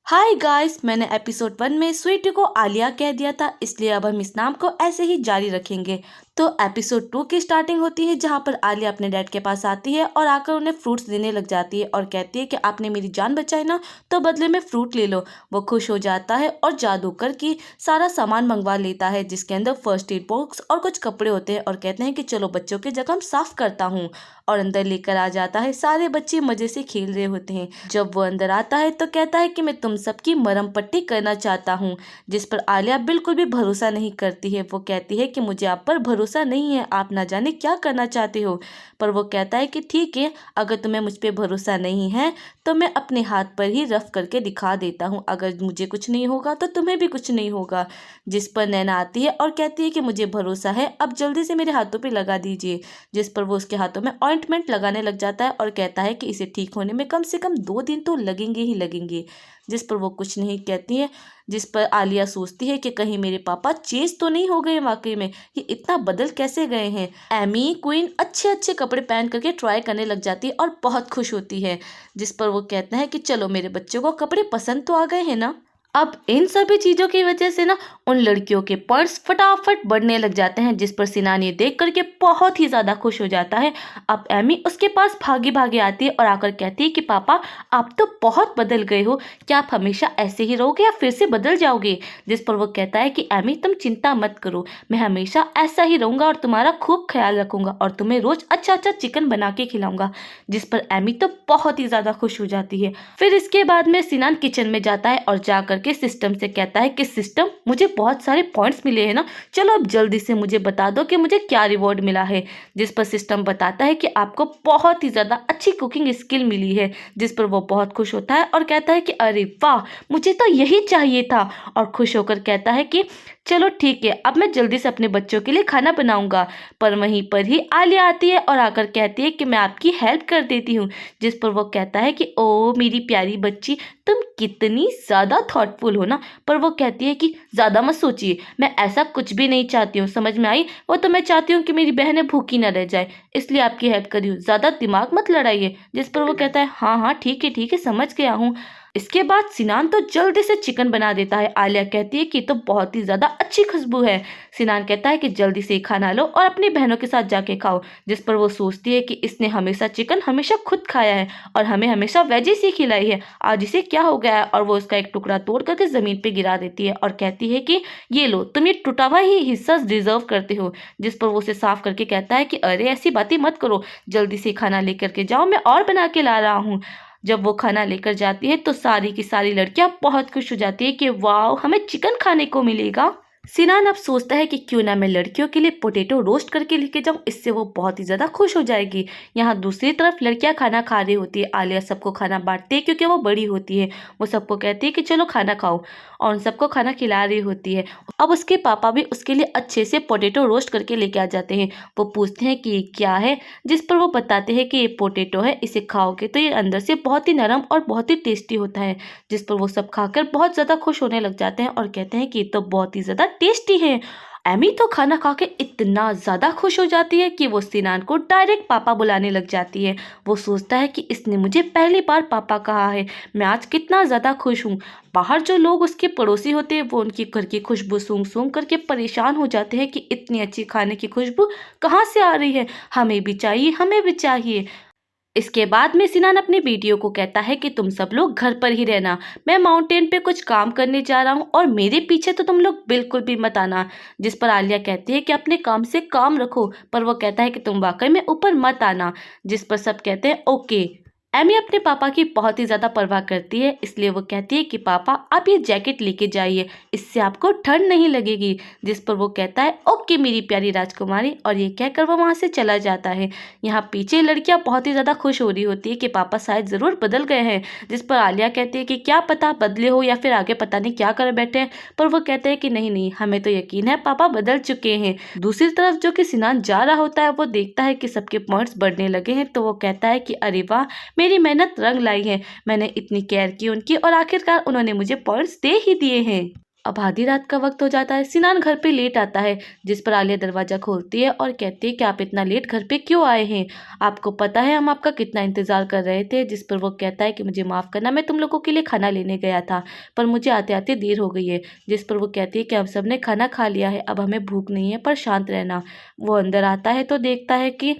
Hi guys, मैंने episode 1 में स्वीटी को आलिया कह दिया था, इसलिए अब हम इस नाम को ऐसे ही जारी रखेंगे। तो एपिसोड 2 की स्टार्टिंग होती है जहाँ पर आलिया अपने डैड के पास आती है और आकर उन्हें फ्रूट्स देने लग जाती है और कहती है कि आपने मेरी जान बचाई ना, तो बदले में फ्रूट ले लो। वो खुश हो जाता है और जादू करके सारा सामान मंगवा लेता है जिसके अंदर फर्स्ट एड बॉक्स और कुछ कपड़े होते हैं और कहते हैं कि चलो बच्चों की जगह हम साफ करता हूँ, और अंदर लेकर आ जाता है। सारे बच्चे मजे से खेल रहे होते हैं। जब वो अंदर आता है तो कहता है कि मैं तुम सबकी मरहम पट्टी करना चाहता हूँ, जिस पर आलिया बिल्कुल भी भरोसा नहीं करती है। वो कहती है कि मुझे आप पर भरोसा नहीं है, आप ना जाने क्या करना चाहते हो। पर वो कहता है कि ठीक है, अगर तुम्हें मुझ पर भरोसा नहीं है तो मैं अपने हाथ पर ही रफ करके दिखा देता हूँ, अगर मुझे कुछ नहीं होगा तो तुम्हें भी कुछ नहीं होगा। जिस पर नैना आती है और कहती है कि मुझे भरोसा है, अब जल्दी से मेरे हाथों पे लगा दीजिए। जिस पर वो उसके हाथों में ऑइंटमेंट लगाने लग जाता है और कहता है कि इसे ठीक होने में कम से कम 2 दिन तो लगेंगे ही लगेंगे। जिस पर वो कुछ नहीं कहती है। जिस पर आलिया सोचती है कि कहीं मेरे पापा चेंज तो नहीं हो गए, वाकई में ये इतना बदल कैसे गए हैं। एमी क्वीन अच्छे अच्छे कपड़े पहन करके ट्राई करने लग जाती है और बहुत खुश होती है। जिस पर वो कहते हैं कि चलो मेरे बच्चों को कपड़े पसंद तो आ गए हैं ना। अब इन सभी चीज़ों की वजह से ना उन लड़कियों के पर्स फटाफट बढ़ने लग जाते हैं, जिस पर सिनान ये देख करके बहुत ही ज़्यादा खुश हो जाता है। अब एमी उसके पास भागी भागी आती है और आकर कहती है कि पापा आप तो बहुत बदल गए हो, क्या आप हमेशा ऐसे ही रहोगे या फिर से बदल जाओगे। जिस पर वो कहता है कि एमी तुम चिंता मत करो, मैं हमेशा ऐसा ही रहूँगा और तुम्हारा खूब ख्याल रखूँगा और तुम्हें रोज़ अच्छा अच्छा चिकन बना के खिलाऊँगा। जिस पर एमी तो बहुत ही ज़्यादा खुश हो जाती है। फिर इसके बाद में सिनान किचन में जाता है और जाकर के सिस्टम से कहता है कि सिस्टम मुझे बहुत सारे पॉइंट्स मिले हैं ना, चलो अब जल्दी से मुझे बता दो कि मुझे क्या रिवॉर्ड मिला है। जिस पर सिस्टम बताता है कि आपको बहुत ही ज़्यादा अच्छी कुकिंग स्किल मिली है। जिस पर वो बहुत खुश होता है और कहता है कि अरे वाह, मुझे तो यही चाहिए था, और खुश होकर कहता है कि चलो ठीक है, अब मैं जल्दी से अपने बच्चों के लिए खाना बनाऊंगा। पर वहीं पर ही आलिया आती है और आकर कहती है कि मैं आपकी हेल्प कर देती हूँ। जिस पर वो कहता है कि ओ मेरी प्यारी बच्ची, तुम कितनी ज़्यादा थॉटफुल हो ना। पर वो कहती है कि ज़्यादा मत सोचिए, मैं ऐसा कुछ भी नहीं चाहती हूँ, समझ में आई। वो तो मैं चाहती हूँ कि मेरी बहनें भूखी ना रह जाए, इसलिए आपकी हेल्प करी हूँ, ज़्यादा दिमाग मत लड़ाइए। जिस पर वो कहता है हाँ हाँ ठीक है समझ गया हूँ। इसके बाद सिनान तो जल्दी से चिकन बना देता है। आलिया कहती है कि तो बहुत ही ज़्यादा अच्छी खुशबू है। सिनान कहता है कि जल्दी से खाना लो और अपनी बहनों के साथ जाके खाओ। जिस पर वो सोचती है कि इसने हमेशा चिकन हमेशा खुद खाया है और हमें हमेशा वेजिस ही खिलाई है, आज इसे क्या हो गया है। और वो उसका एक टुकड़ा तोड़ करके ज़मीन पे गिरा देती है और कहती है कि ये लो, तुम ये टूटा हुआ ही हिस्सा डिजर्व करते हो। जिस पर वो उसे साफ करके कहता है कि अरे ऐसी बातें मत करो, जल्दी से खाना लेकर के जाओ, मैं और बना के ला रहा हूँ। जब वो खाना लेकर जाती है तो सारी की सारी लड़कियां बहुत खुश हो जाती है कि वाह, हमें चिकन खाने को मिलेगा। सिनान अब सोचता है कि क्यों ना मैं लड़कियों के लिए पोटैटो रोस्ट करके लेके जाऊं, इससे वो बहुत ही ज़्यादा खुश हो जाएगी। यहाँ दूसरी तरफ लड़कियां खाना खा रही होती है। आलिया सबको खाना बांटती है क्योंकि वो बड़ी होती है। वो सबको कहती है कि चलो खाना खाओ, और उन सबको खाना खिला रही होती है। अब उसके पापा भी उसके लिए अच्छे से पोटैटो रोस्ट करके लेके आ जाते हैं। वो पूछते हैं कि ये क्या है। जिस पर वो बताते हैं कि ये पोटैटो है, इसे खाओगे तो ये अंदर से बहुत ही नरम और बहुत ही टेस्टी होता है। जिस पर वो सब खाकर बहुत ज़्यादा खुश होने लग जाते हैं और कहते हैं कि ये तो बहुत ही ज़्यादा टेस्टी है। एमी तो खाना खा के इतना ज़्यादा खुश हो जाती है कि वो सिनान को डायरेक्ट पापा बुलाने लग जाती है। वो सोचता है कि इसने मुझे पहली बार पापा कहा है, मैं आज कितना ज़्यादा खुश हूँ। बाहर जो लोग उसके पड़ोसी होते हैं वो उनकी घर की खुशबू सूंघ सूंघ करके परेशान हो जाते हैं कि इतनी अच्छी खाने की खुशबू कहाँ से आ रही है, हमें भी चाहिए, हमें भी चाहिए। इसके बाद में सिनान अपनी बेटियों को कहता है कि तुम सब लोग घर पर ही रहना, मैं माउंटेन पे कुछ काम करने जा रहा हूँ और मेरे पीछे तो तुम लोग बिल्कुल भी मत आना। जिस पर आलिया कहती है कि अपने काम से काम रखो, पर वो कहता है कि तुम वाकई में ऊपर मत आना। जिस पर सब कहते हैं ओके। एमी अपने पापा की बहुत ही ज़्यादा परवाह करती है, इसलिए वो कहती है कि पापा आप ये जैकेट लेके जाइए, इससे आपको ठंड नहीं लगेगी। जिस पर वो कहता है ओके मेरी प्यारी राजकुमारी, और ये कहकर वो वहाँ से चला जाता है। यहाँ पीछे लड़कियाँ बहुत ही ज़्यादा खुश हो रही होती है कि पापा शायद ज़रूर बदल गए हैं। जिस पर आलिया कहती है कि क्या पता बदले हो या फिर आगे पता नहीं क्या कर बैठे हैं। पर वो कहते हैं कि नहीं नहीं, हमें तो यकीन है पापा बदल चुके हैं। दूसरी तरफ जो कि सिनान जा रहा होता है वो देखता है कि सबके पॉइंट्स बढ़ने लगे हैं, तो वो कहता है कि अरे वाह, मेरी मेहनत रंग लाई है, मैंने इतनी केयर की उनकी और आखिरकार उन्होंने मुझे पॉइंट्स दे ही दिए हैं। अब आधी रात का वक्त हो जाता है। सिनान घर पे लेट आता है, जिस पर आलिया दरवाज़ा खोलती है और कहती है कि आप इतना लेट घर पे क्यों आए हैं? आपको पता है हम आपका कितना इंतज़ार कर रहे थे। जिस पर वो कहता है कि मुझे माफ़ करना, मैं तुम लोगों के लिए खाना लेने गया था, पर मुझे आते-आते देर हो गई है। जिस पर वो कहती है कि हम सब ने खाना खा लिया है, अब हमें भूख नहीं है, पर शांत रहना। वो अंदर आता है तो देखता है कि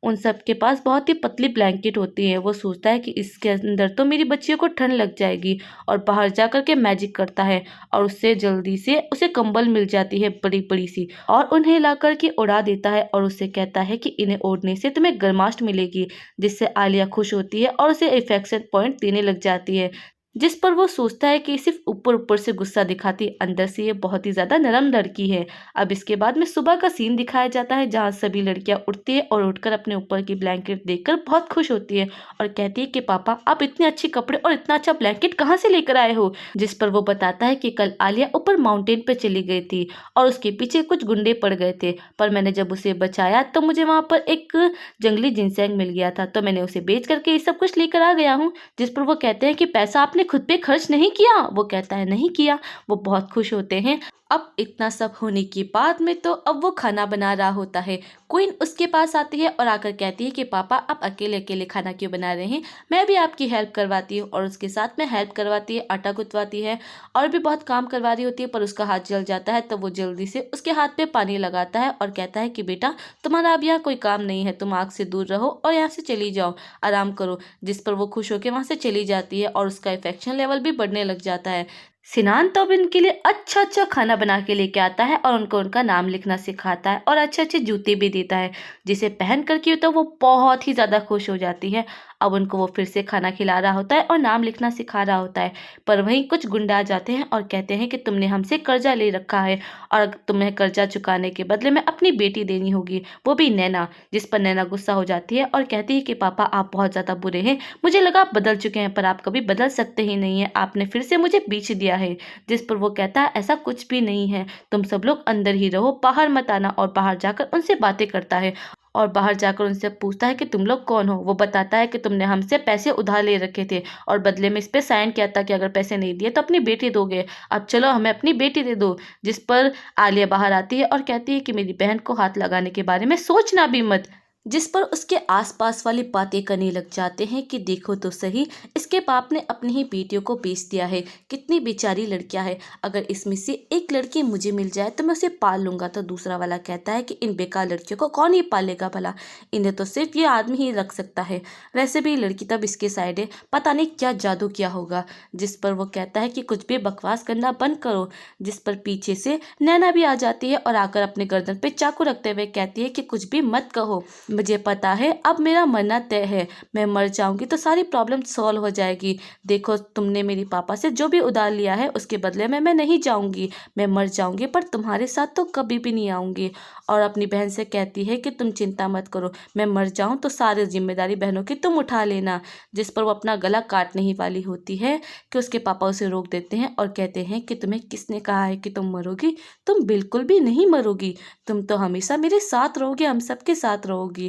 उन सब के पास बहुत ही पतली ब्लैंकेट होती है। वो सोचता है कि इसके अंदर तो मेरी बच्चियों को ठंड लग जाएगी, और बाहर जा कर के मैजिक करता है और उससे जल्दी से उसे कंबल मिल जाती है बड़ी बड़ी सी, और उन्हें ला कर के उड़ा देता है और उससे कहता है कि इन्हें ओढ़ने से तुम्हें गर्माहट मिलेगी। जिससे आलिया खुश होती है और उसे अफेक्शन पॉइंट देने लग जाती है। जिस पर वो सोचता है कि सिर्फ ऊपर ऊपर से गुस्सा दिखाती, अंदर से ये बहुत ही ज़्यादा नरम लड़की है। अब इसके बाद में सुबह का सीन दिखाया जाता है, जहाँ सभी लड़कियां उठती है और उठकर अपने ऊपर की ब्लैंकेट देखकर बहुत खुश होती है और कहती है कि पापा, आप इतने अच्छे कपड़े और इतना अच्छा ब्लैंकेट कहाँ से लेकर आए हो? जिस पर वो बताता है कि कल आलिया ऊपर माउंटेन पे चली गई थी और उसके पीछे कुछ गुंडे पड़ गए थे, पर मैंने जब उसे बचाया तो मुझे वहाँ पर एक जंगली जिनसैंग मिल गया था, तो मैंने उसे बेच करके ये सब कुछ लेकर आ गया हूँ। जिस पर वो कहते हैं कि पैसा आपने खुद पे खर्च नहीं किया? वो कहता है नहीं किया। वो बहुत खुश होते हैं। अब इतना सब होने के बाद में तो अब वो खाना बना रहा होता है। क्वीन उसके पास आती है और आकर कहती है कि पापा, आप अकेले अकेले खाना क्यों बना रहे हैं? मैं भी आपकी हेल्प करवाती हूँ। और उसके साथ में हेल्प करवाती है, आटा गुथवाती है और भी बहुत काम करवा रही होती है, पर उसका हाथ जल जाता है। तो वो जल्दी से उसके हाथ पे पानी लगाता है और कहता है कि बेटा, तुम्हारा अब यहाँ कोई काम नहीं है, तुम आग से दूर रहो और यहाँ से चली जाओ, आराम करो। जिस पर वो खुश होकर वहाँ से चली जाती है और उसका इफेक्शन लेवल भी बढ़ने लग जाता है। सिनान तो अब इनके लिए अच्छा अच्छा खाना बना के लेके आता है और उनको उनका नाम लिखना सिखाता है और अच्छे अच्छे जूते भी देता है, जिसे पहन करके तो वो बहुत ही ज़्यादा खुश हो जाती है। अब उनको वो फिर से खाना खिला रहा होता है और नाम लिखना सिखा रहा होता है, पर वहीं कुछ गुंडा आ जाते हैं और कहते हैं कि तुमने हमसे कर्जा ले रखा है और तुम्हें कर्जा चुकाने के बदले में अपनी बेटी देनी होगी, वो भी नैना। जिस पर नैना गुस्सा हो जाती है और कहती है कि पापा, आप बहुत ज़्यादा बुरे हैं, मुझे लगा आप बदल चुके हैं, पर आप कभी बदल सकते ही नहीं है, आपने फिर से मुझे बेच दिया है। जिस पर वो कहता है ऐसा कुछ भी नहीं है, तुम सब लोग अंदर ही रहो, बाहर मत आना। और बाहर जाकर उनसे बातें करता है और बाहर जाकर उनसे पूछता है कि तुम लोग कौन हो? वो बताता है कि तुमने हमसे पैसे उधार ले रखे थे और बदले में इस पे साइन किया था कि अगर पैसे नहीं दिए तो अपनी बेटी दोगे, अब चलो हमें अपनी बेटी दे दो। जिस पर आलिया बाहर आती है और कहती है कि मेरी बहन को हाथ लगाने के बारे में सोचना भी मत। जिस पर उसके आसपास वाली बातें करने लग जाते हैं कि देखो तो सही, इसके बाप ने अपनी ही बेटियों को बेच दिया है, कितनी बेचारी लड़कियां हैं, अगर इसमें से एक लड़की मुझे मिल जाए तो मैं उसे पाल लूंगा। तो दूसरा वाला कहता है कि इन बेकार लड़कियों को कौन ही पालेगा भला, इन्हें तो सिर्फ ये आदमी ही रख सकता है, वैसे भी लड़की तब इसके साइड है, पता नहीं क्या जादू किया होगा। जिस पर वो कहता है कि कुछ भी बकवास करना बंद करो। जिस पर पीछे से नैना भी आ जाती है और आकर अपने गर्दन पे चाकू रखते हुए कहती है कि कुछ भी मत कहो, मुझे पता है अब मेरा मरना तय है, मैं मर जाऊंगी तो सारी प्रॉब्लम सॉल्व हो जाएगी। देखो, तुमने मेरे पापा से जो भी उधार लिया है उसके बदले में मैं नहीं जाऊंगी, मैं मर जाऊंगी, पर तुम्हारे साथ तो कभी भी नहीं आऊंगी। और अपनी बहन से कहती है कि तुम चिंता मत करो, मैं मर जाऊं तो सारी जिम्मेदारी बहनों की तुम उठा लेना। जिस पर वो अपना गला काटने ही वाली होती है कि उसके पापा उसे रोक देते हैं और कहते हैं कि तुम्हें किसने कहा है कि तुम मरोगी? तुम बिल्कुल भी नहीं मरोगी, तुम तो हमेशा मेरे साथ रहोगे, हम सबके साथ रहोगी,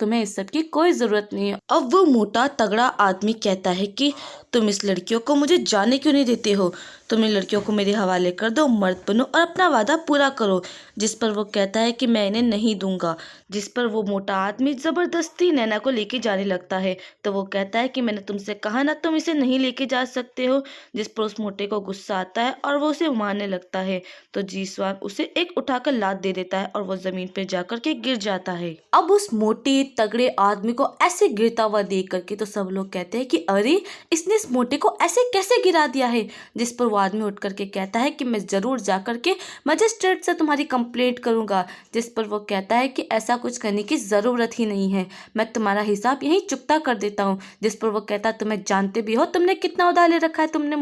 तुम्हें इस सब की कोई ज़रूरत नहीं है। अब वो मोटा तगड़ा आदमी कहता है कि तुम इस लड़कियों को मुझे जाने क्यों नहीं देते हो, तुम इन लड़कियों को मेरे हवाले कर दो, मर्द बनो और अपना वादा पूरा करो। जिस पर वो कहता है कि मैं इन्हें नहीं दूंगा। जिस पर वो मोटा आदमी ज़बरदस्ती नैना को लेके जाने लगता है, तो वो कहता है कि मैंने तुमसे कहा ना, तुम इसे नहीं लेके जा सकते हो। जिस पर उस मोटे को गुस्सा आता है और वो उसे मारने लगता है, तो जीसवान उसे एक उठाकर लात दे देता है और वो ज़मीन पर जाकर के गिर जाता है। अब उस मोटे तगड़े आदमी को ऐसे गिरता हुआ देख करके तो सब लोग कहते हैं कि अरे, इसने इस मोटे को ऐसे कैसे गिरा दिया है। जिस पर वो आदमी उठ करके कहता है कि मैं ज़रूर जा करके मजिस्ट्रेट से तुम्हारी कंप्लेंट करूंगा। जिस पर वो कहता है कि ऐसा कुछ करने की ज़रूरत ही नहीं है, मैं तुम्हारा हिसाब यहीं चुकता कर देता हूँ। जिस पर वो कहता है तुम्हें जानते भी हो तुमने कितना उधार ले रखा है, तुमने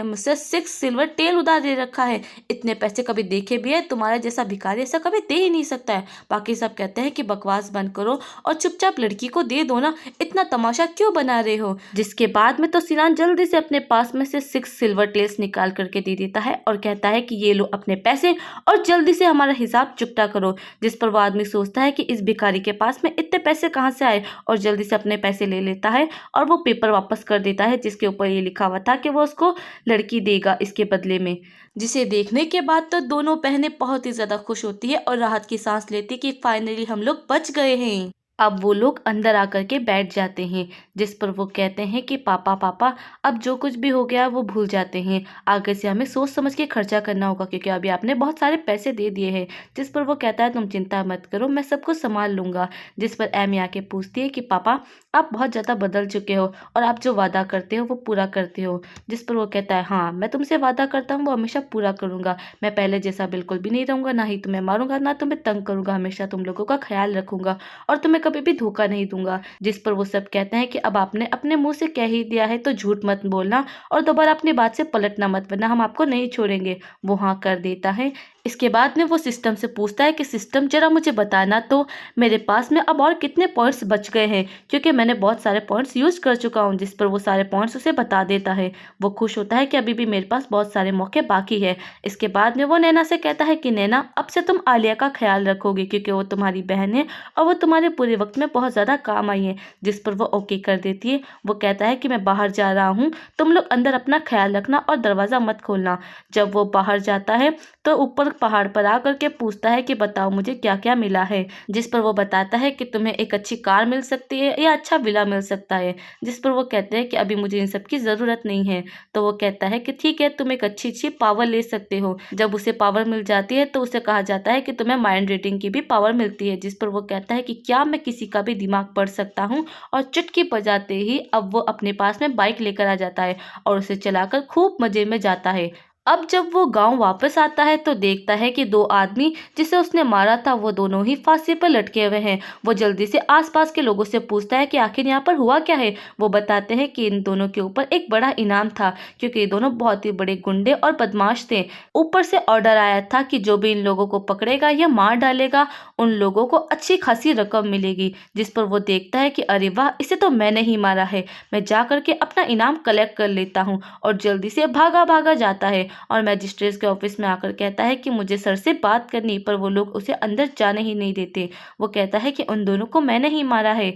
मुझसे 6 सिल्वर टेल उधार ले रखा है, इतने पैसे कभी देखे भी है? तुम्हारा जैसा भिखारी ऐसा कभी दे ही नहीं सकता है। बाकी सब कहते हैं कि बकवास बंद करो और चुपचाप लड़की को दे दो ना, इतना तमाशा क्यों बना रहे हो। जिसके बाद में तो सिनान जल्दी से अपने पास में से 6 सिल्वर टेल्स निकाल करके दे देता है और कहता है कि ये लो अपने पैसे और जल्दी से हमारा हिसाब चुकता करो। जिस पर वो आदमी सोचता है कि इस भिखारी के पास में इतने पैसे कहाँ से आए, और जल्दी से अपने पैसे ले लेता है और वो पेपर वापस कर देता है जिसके ऊपर ये लिखा हुआ था कि वो उसको लड़की देगा इसके बदले में। जिसे देखने के बाद तो दोनों बहनें बहुत ही ज़्यादा खुश होती है और राहत की सांस लेती कि फाइनली हम लोग बच गए हैं। अब वो लोग अंदर आकर के बैठ जाते हैं, जिस पर वो कहते हैं कि पापा पापा अब जो कुछ भी हो गया वो भूल जाते हैं, आगे से हमें सोच समझ के खर्चा करना होगा क्योंकि अभी आपने बहुत सारे पैसे दे दिए हैं। जिस पर वो कहता है तुम चिंता मत करो, मैं सब कुछ संभाल लूँगा। जिस पर एमी आके पूछती है कि पापा आप बहुत ज़्यादा बदल चुके हो और आप जो वादा करते हो वो पूरा करते हो। जिस पर वो कहता है हाँ मैं तुमसे वादा करता हूँ वो हमेशा पूरा करूँगा, मैं पहले जैसा बिल्कुल भी नहीं रहूँगा, ना ही तुम्हें मारूंगा ना तुम्हें तंग करूँगा, हमेशा तुम लोगों का ख्याल रखूँगा और तुम्हें कभी भी धोखा नहीं दूंगा। जिस पर वो सब कहते हैं कि अब आपने अपने मुंह से कह ही दिया है तो झूठ मत बोलना और दोबारा अपनी बात से पलटना मत, वरना हम आपको नहीं छोड़ेंगे। वो हाँ कर देता है। इसके बाद में वो सिस्टम से पूछता है कि सिस्टम जरा मुझे बताना तो मेरे पास में अब और कितने पॉइंट्स बच गए हैं, क्योंकि मैंने बहुत सारे पॉइंट्स यूज कर चुका हूँ। जिस पर वो सारे पॉइंट्स उसे बता देता है। वो खुश होता है कि अभी भी मेरे पास बहुत सारे मौके बाकी है। इसके बाद में वो नैना से कहता है कि नैना अब से तुम आलिया का ख्याल रखोगी क्योंकि वो तुम्हारी बहन है और वो तुम्हारे पूरे वक्त में बहुत ज़्यादा काम आई है। जिस पर वो ओके कर देती है। वो कहता है कि मैं बाहर जा रहा हूँ, तुम लोग अंदर अपना ख्याल रखना और दरवाज़ा मत खोलना। जब वो बाहर जाता है तो ऊपर पहाड़ पर आकर के पूछता है कि बताओ मुझे क्या क्या मिला है। जिस पर वो बताता है कि तुम्हें एक अच्छी कार मिल सकती है या अच्छा विला मिल सकता है। जिस पर वो कहते हैं कि अभी मुझे इन सब की ज़रूरत नहीं है। तो वो कहता है कि ठीक है तुम एक अच्छी पावर ले सकते हो। जब उसे पावर मिल जाती है तो उसे कहा जाता है कि तुम्हें माइंड रीडिंग की भी पावर मिलती है। जिस पर वो कहता है कि क्या मैं किसी का भी दिमाग पढ़ सकता हूँ, और चुटकी बजाते ही अब वो अपने पास में बाइक लेकर आ जाता है और उसे चलाकर खूब मजे में जाता है। अब जब वो गांव वापस आता है तो देखता है कि दो आदमी जिसे उसने मारा था वो दोनों ही फांसी पर लटके हुए हैं। वो जल्दी से आसपास के लोगों से पूछता है कि आखिर यहाँ पर हुआ क्या है। वो बताते हैं कि इन दोनों के ऊपर एक बड़ा इनाम था क्योंकि ये दोनों बहुत ही बड़े गुंडे और बदमाश थे। ऊपर से ऑर्डर आया था कि जो भी इन लोगों को पकड़ेगा या मार डालेगा उन लोगों को अच्छी खासी रकम मिलेगी। जिस पर वो देखता है कि अरे वाह इसे तो मैंने ही मारा है, मैं जा करके अपना इनाम कलेक्ट कर लेता हूँ, और जल्दी से भागा भागा जाता है और मैजिस्ट्रेट के ऑफिस में आकर कहता है कि मुझे सर से बात करनी, पर वो लोग उसे अंदर जाने ही नहीं देते। वो कहता है कि उन दोनों को मैंने ही मारा है।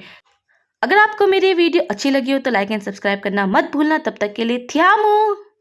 अगर आपको मेरी वीडियो अच्छी लगी हो तो लाइक एंड सब्सक्राइब करना मत भूलना। तब तक के लिए थ्यामू।